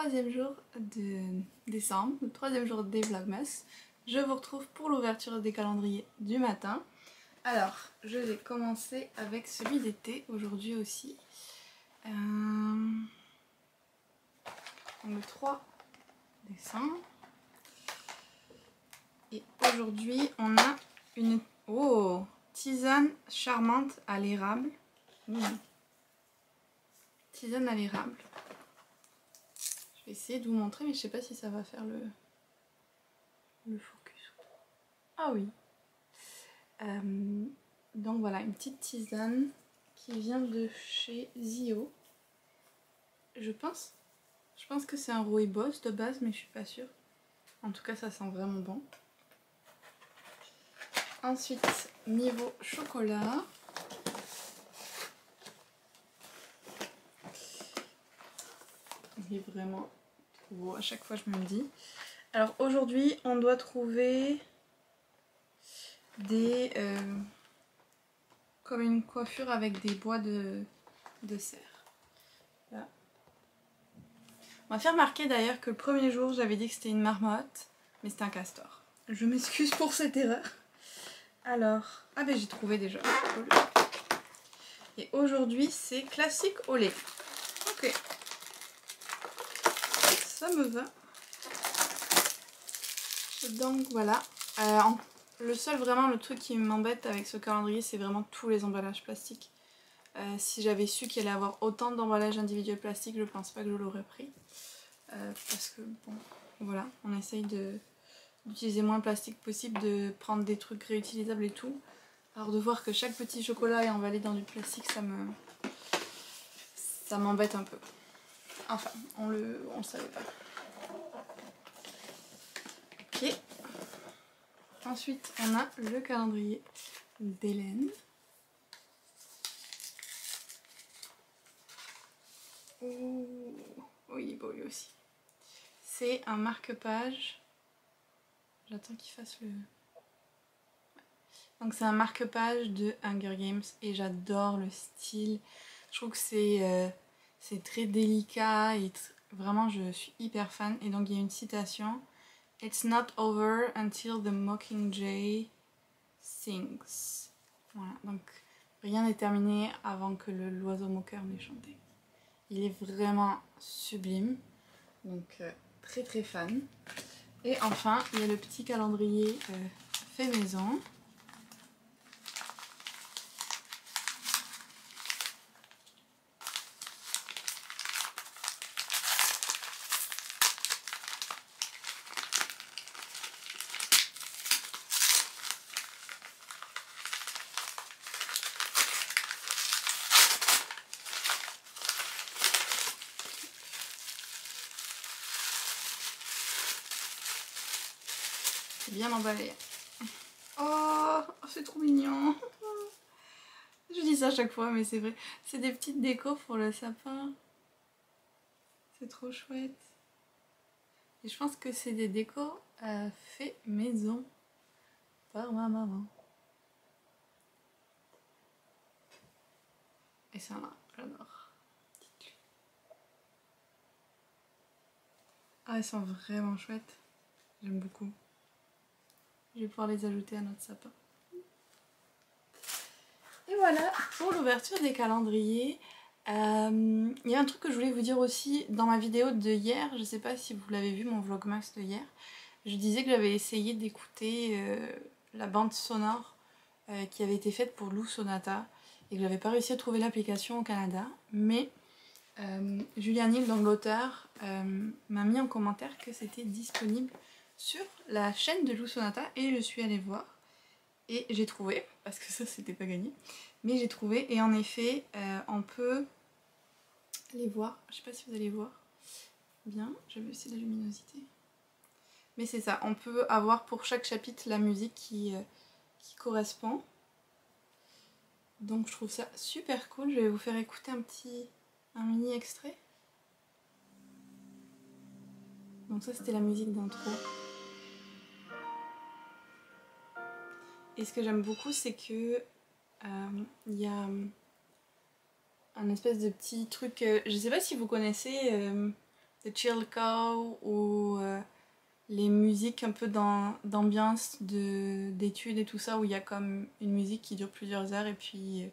troisième jour de décembre, le troisième jour des Vlogmas. Je vous retrouve pour l'ouverture des calendriers du matin. Alors, je vais commencer avec celui d'été aujourd'hui aussi. Le 3 décembre. Et aujourd'hui, on a une tisane charmante à l'érable. Tisane à l'érable. Je vais essayer de vous montrer, mais je sais pas si ça va faire le focus. Ah oui. Donc voilà, une petite tisane qui vient de chez Zio. Je pense que c'est un rooibos de base, mais je suis pas sûre. En tout cas, ça sent vraiment bon. Ensuite, niveau chocolat. Il est vraiment trop beau, à chaque fois je me le dis. Alors aujourd'hui, on doit trouver des... comme une coiffure avec des bois de serre. Là. On va faire remarquer d'ailleurs que le premier jour, j'avais dit que c'était une marmotte, mais c'était un castor. Je m'excuse pour cette erreur. Alors, ah ben j'ai trouvé déjà. Cool. Et aujourd'hui, c'est classique au lait. Ok. Ça me va. Donc voilà. Le truc qui m'embête avec ce calendrier, c'est vraiment tous les emballages plastiques. Si j'avais su qu'il allait avoir autant d'emballages individuels plastiques, je pense pas que je l'aurais pris. Parce que bon, voilà, on essaye d'utiliser moins de plastique possible, de prendre des trucs réutilisables et tout. Alors de voir que chaque petit chocolat est emballé dans du plastique, ça m'embête un peu. Enfin, on le savait pas. Ok. Ensuite, on a le calendrier d'Hélène. Oh, il est beau lui aussi. C'est un marque-page. J'attends qu'il fasse le... Donc c'est un marque-page de Hunger Games et j'adore le style. Je trouve que c'est très délicat et vraiment je suis hyper fan. Et donc il y a une citation. It's not over until the mockingjay sings. Voilà, donc rien n'est terminé avant que l'oiseau moqueur n'ait chanté. Il est vraiment sublime, donc très très fan. Et enfin, il y a le petit calendrier fait maison. Bien emballé. Oh, c'est trop mignon. Je dis ça à chaque fois, mais c'est vrai. C'est des petites décos pour le sapin. C'est trop chouette. Et je pense que c'est des décos fait maison par ma maman. Et ça là, j'adore. Ah, elles sont vraiment chouettes. J'aime beaucoup. Je vais pouvoir les ajouter à notre sapin. Et voilà pour l'ouverture des calendriers. Il y a un truc que je voulais vous dire aussi dans ma vidéo de hier. Je sais pas si vous l'avez vu, mon vlogmas de hier. Je disais que j'avais essayé d'écouter la bande sonore qui avait été faite pour Lou Sonata et que j'avais pas réussi à trouver l'application au Canada. Mais Julien Hill, donc l'auteur, m'a mis en commentaire que c'était disponible sur la chaîne de Lou Sonata et je suis allée voir et j'ai trouvé, parce que ça c'était pas gagné, mais j'ai trouvé et en effet on peut les voir, je sais pas si vous allez voir bien, je vais essayer la luminosité, mais c'est ça, on peut avoir pour chaque chapitre la musique qui correspond, donc je trouve ça super cool. Je vais vous faire écouter un mini extrait. Donc ça c'était la musique d'intro. Et ce que j'aime beaucoup, c'est que y a un espèce de petit truc... je sais pas si vous connaissez The Chill Cow ou les musiques un peu d'ambiance d'études et tout ça où il y a comme une musique qui dure plusieurs heures et puis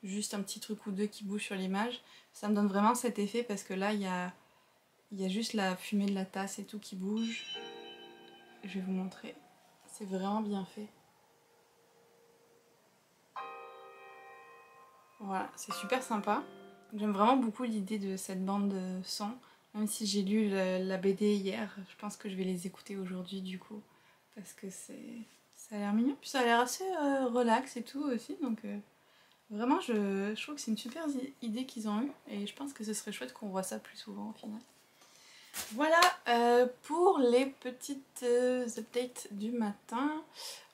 juste un petit truc ou deux qui bouge sur l'image. Ça me donne vraiment cet effet parce que là il y a juste la fumée de la tasse et tout qui bouge. Je vais vous montrer. C'est vraiment bien fait. Voilà, c'est super sympa. J'aime vraiment beaucoup l'idée de cette bande son. Même si j'ai lu la BD hier, je pense que je vais les écouter aujourd'hui du coup. Parce que ça a l'air mignon. Puis ça a l'air assez relax et tout aussi. Donc vraiment, je trouve que c'est une super idée qu'ils ont eue. Et je pense que ce serait chouette qu'on voit ça plus souvent au final. Voilà pour les petites updates du matin.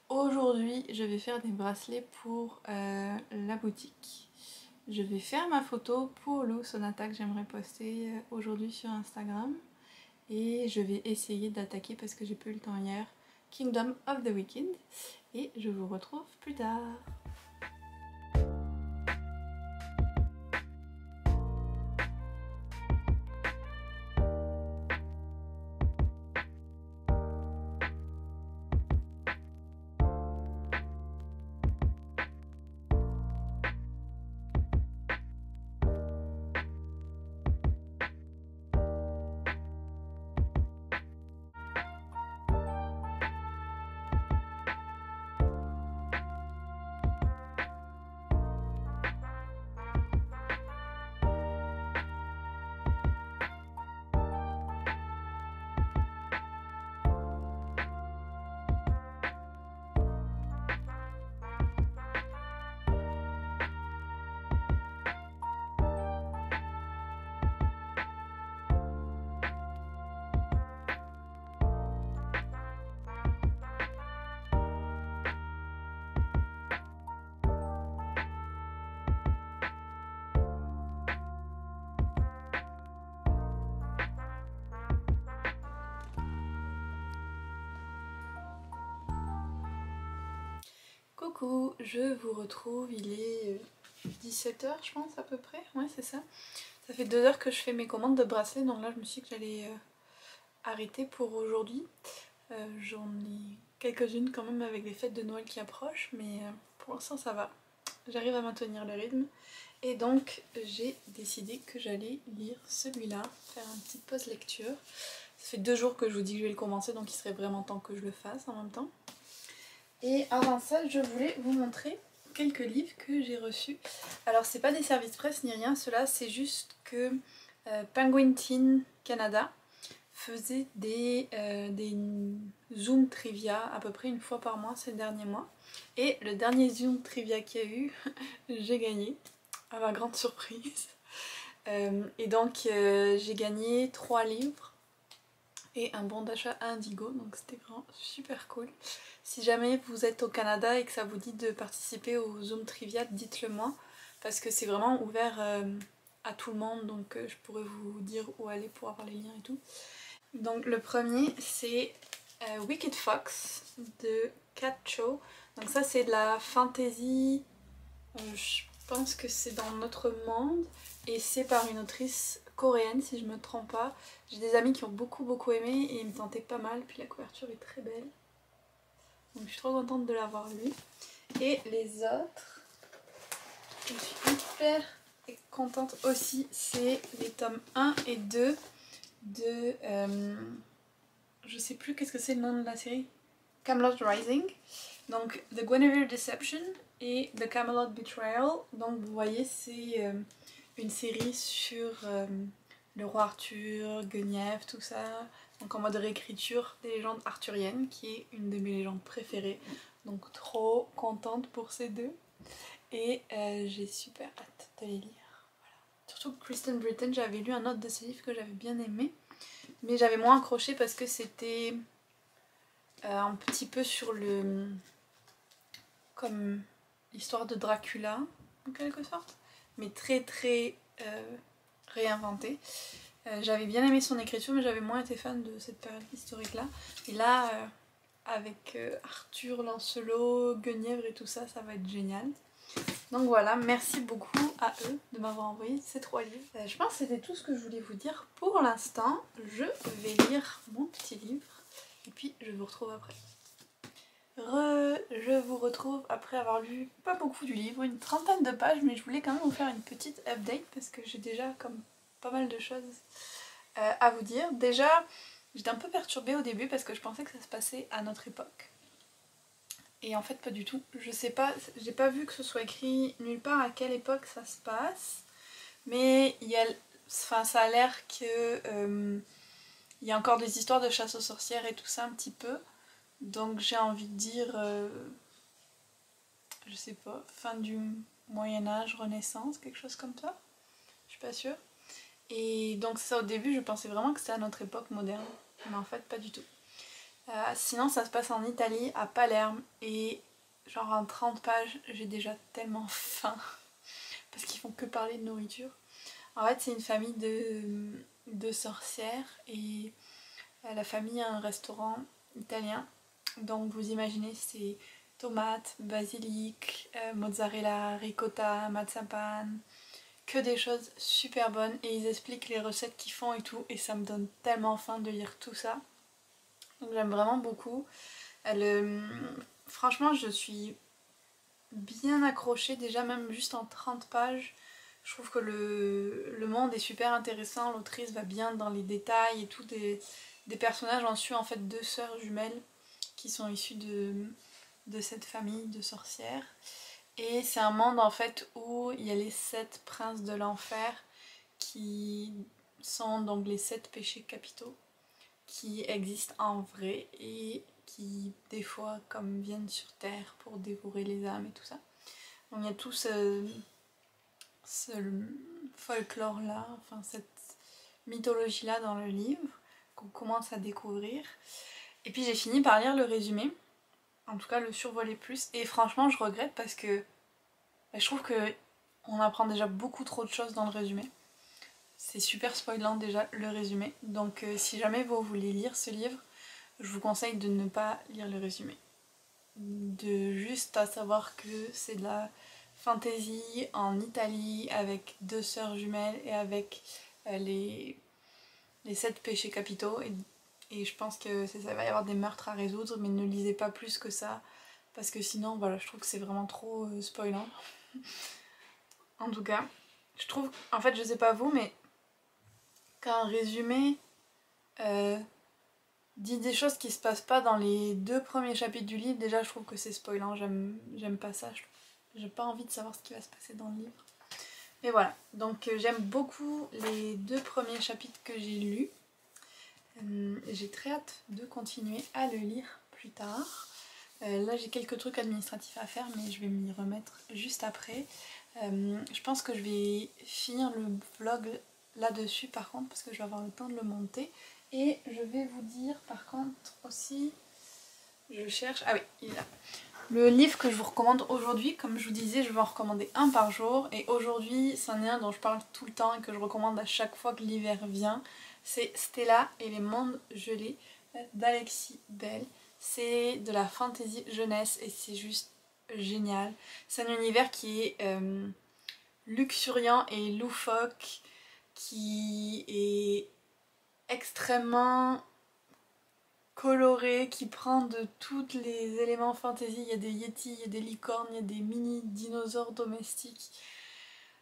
Aujourd'hui, je vais faire des bracelets pour la boutique. Je vais faire ma photo pour le Sonata que j'aimerais poster aujourd'hui sur Instagram. Et je vais essayer d'attaquer, parce que j'ai pas eu le temps hier, Kingdom of the Wicked. Et je vous retrouve plus tard. Coucou, je vous retrouve, il est 17h je pense à peu près, ouais c'est ça. Ça fait 2 heures que je fais mes commandes de bracelets, donc là je me suis dit que j'allais arrêter pour aujourd'hui. J'en ai quelques-unes quand même avec les fêtes de Noël qui approchent, mais pour l'instant ça va. J'arrive à maintenir le rythme. Et donc j'ai décidé que j'allais lire celui-là, faire une petite pause lecture. Ça fait 2 jours que je vous dis que je vais le commencer, donc il serait vraiment temps que je le fasse en même temps. Et avant ça, je voulais vous montrer quelques livres que j'ai reçus. Alors c'est pas des services presse ni rien, cela c'est juste que Penguin Teen Canada faisait des Zoom Trivia à peu près une fois par mois ces derniers mois. Et le dernier Zoom Trivia qu'il y a eu, j'ai gagné, à ma grande surprise. Et donc j'ai gagné 3 livres et un bon d'achat à Indigo, donc c'était vraiment super cool. Si jamais vous êtes au Canada et que ça vous dit de participer au Zoom Trivia, dites-le moi, parce que c'est vraiment ouvert à tout le monde, donc je pourrais vous dire où aller pour avoir les liens et tout. Donc le premier c'est Wicked Fox de Kat Cho. Donc ça c'est de la fantasy, je pense que c'est dans notre monde et c'est par une autrice coréenne si je me trompe pas. J'ai des amis qui ont beaucoup aimé et ils me tentaient pas mal, puis la couverture est très belle. Donc je suis trop contente de l'avoir lu. Et les autres, je suis hyper contente aussi, c'est les tomes 1 et 2 de... je sais plus qu'est-ce que c'est le nom de la série. Camelot Rising. Donc The Guinevere Deception et The Camelot Betrayal. Donc vous voyez c'est une série sur le roi Arthur, Guenièvre, tout ça. Donc en mode réécriture des légendes arthuriennes, qui est une de mes légendes préférées. Donc trop contente pour ces deux. Et j'ai super hâte de les lire. Voilà. Surtout que Kristen Britain, j'avais lu un autre de ses livres que j'avais bien aimé. Mais j'avais moins accroché parce que c'était un petit peu sur le... comme l'histoire de Dracula, en quelque sorte. Mais très réinventé. J'avais bien aimé son écriture, mais j'avais moins été fan de cette période historique là. Et là avec Arthur, Lancelot, Guenièvre et tout ça, ça va être génial. Donc voilà, merci beaucoup à eux de m'avoir envoyé ces 3 livres. Je pense que c'était tout ce que je voulais vous dire pour l'instant. Je vais lire mon petit livre et puis je vous retrouve après. Je vous retrouve après avoir lu pas beaucoup du livre, une trentaine de pages, mais je voulais quand même vous faire une petite update parce que j'ai déjà comme pas mal de choses à vous dire. Déjà, j'étais un peu perturbée au début parce que je pensais que ça se passait à notre époque. Et en fait pas du tout. Je sais pas, j'ai pas vu que ce soit écrit nulle part à quelle époque ça se passe. Mais il y a, enfin, ça a l'air que il y a encore des histoires de chasse aux sorcières et tout ça un petit peu. Donc j'ai envie de dire, je sais pas, fin du Moyen-Âge, Renaissance, quelque chose comme ça. Je suis pas sûre. Et donc ça au début je pensais vraiment que c'était à notre époque moderne. Mais en fait pas du tout. Sinon ça se passe en Italie, à Palerme. Et genre en 30 pages j'ai déjà tellement faim. Parce qu'ils font que parler de nourriture. En fait c'est une famille de sorcières. Et la famille a un restaurant italien. Donc vous imaginez, c'est tomates, basilic, mozzarella, ricotta, marzipan, que des choses super bonnes. Et ils expliquent les recettes qu'ils font et tout. Et ça me donne tellement faim de lire tout ça. Donc j'aime vraiment beaucoup. Franchement, je suis bien accrochée, déjà même juste en 30 pages. Je trouve que le monde est super intéressant, l'autrice va bien dans les détails et tout. Des personnages, on suit en fait 2 sœurs jumelles qui sont issues de cette famille de sorcières. Et c'est un monde en fait où il y a les 7 princes de l'enfer qui sont donc les 7 péchés capitaux qui existent en vrai et qui des fois comme viennent sur terre pour dévorer les âmes et tout ça. Donc il y a tout ce folklore là, enfin cette mythologie là dans le livre qu'on commence à découvrir. Et puis j'ai fini par lire le résumé, en tout cas le survoler plus, et franchement je regrette parce que je trouve que on apprend déjà beaucoup trop de choses dans le résumé. C'est super spoilant déjà le résumé, donc si jamais vous voulez lire ce livre, je vous conseille de ne pas lire le résumé. De juste à savoir que c'est de la fantasy en Italie avec 2 sœurs jumelles et avec les 7 péchés capitaux. Et je pense que ça va y avoir des meurtres à résoudre, mais ne lisez pas plus que ça parce que sinon voilà, je trouve que c'est vraiment trop spoilant. En tout cas, je trouve, en fait je sais pas vous, mais quand un résumé dit des choses qui se passent pas dans les 2 premiers chapitres du livre, déjà je trouve que c'est spoilant, j'aime pas ça, j'ai pas envie de savoir ce qui va se passer dans le livre. Mais voilà, donc j'aime beaucoup les 2 premiers chapitres que j'ai lus. J'ai très hâte de continuer à le lire plus tard. Là j'ai quelques trucs administratifs à faire mais je vais m'y remettre juste après. Je pense que je vais finir le vlog là-dessus par contre parce que je vais avoir le temps de le monter. Et je vais vous dire par contre aussi, je cherche, ah oui il est là. Le livre que je vous recommande aujourd'hui, comme je vous disais, je vais en recommander un par jour. Et aujourd'hui, c'en est un dont je parle tout le temps et que je recommande à chaque fois que l'hiver vient. C'est Stella et les mondes gelés d'Alexis Bell. C'est de la fantasy jeunesse et c'est juste génial. C'est un univers qui est luxuriant et loufoque, qui est extrêmement coloré, qui prend de tous les éléments fantasy. Il y a des yétis, il y a des licornes, il y a des mini dinosaures domestiques.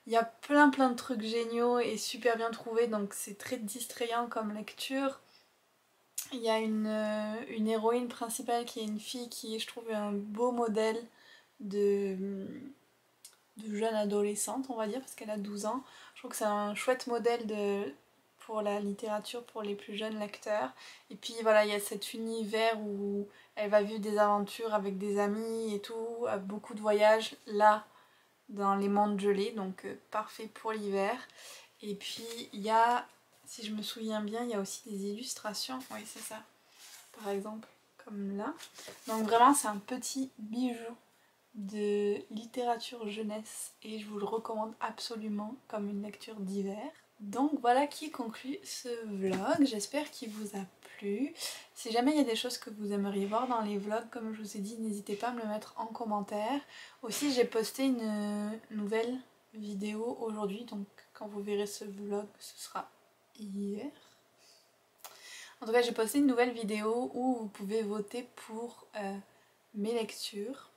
Il y a plein de trucs géniaux et super bien trouvés, donc c'est très distrayant comme lecture. Il y a une héroïne principale qui est une fille qui est, je trouve, un beau modèle de jeune adolescente, on va dire, parce qu'elle a 12 ans. Je trouve que c'est un chouette modèle pour la littérature pour les plus jeunes lecteurs. Et puis voilà, il y a cet univers où elle va vivre des aventures avec des amis et tout, beaucoup de voyages là dans les mondes gelés, donc parfait pour l'hiver. Et puis il y a, si je me souviens bien, il y a aussi des illustrations, oui c'est ça, par exemple, comme là. Donc vraiment c'est un petit bijou de littérature jeunesse et je vous le recommande absolument comme une lecture d'hiver. Donc voilà qui conclut ce vlog, j'espère qu'il vous a plu. Si jamais il y a des choses que vous aimeriez voir dans les vlogs, comme je vous ai dit, n'hésitez pas à me le mettre en commentaire. Aussi j'ai posté une nouvelle vidéo aujourd'hui, donc quand vous verrez ce vlog, ce sera hier. En tout cas j'ai posté une nouvelle vidéo où vous pouvez voter pour mes lectures.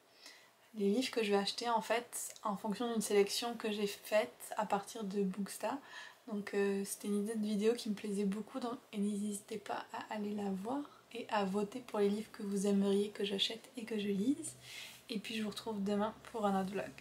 Les livres que je vais acheter en fait en fonction d'une sélection que j'ai faite à partir de Booksta. Donc c'était une idée de vidéo qui me plaisait beaucoup et n'hésitez pas à aller la voir et à voter pour les livres que vous aimeriez que j'achète et que je lise. Et puis je vous retrouve demain pour un autre vlog.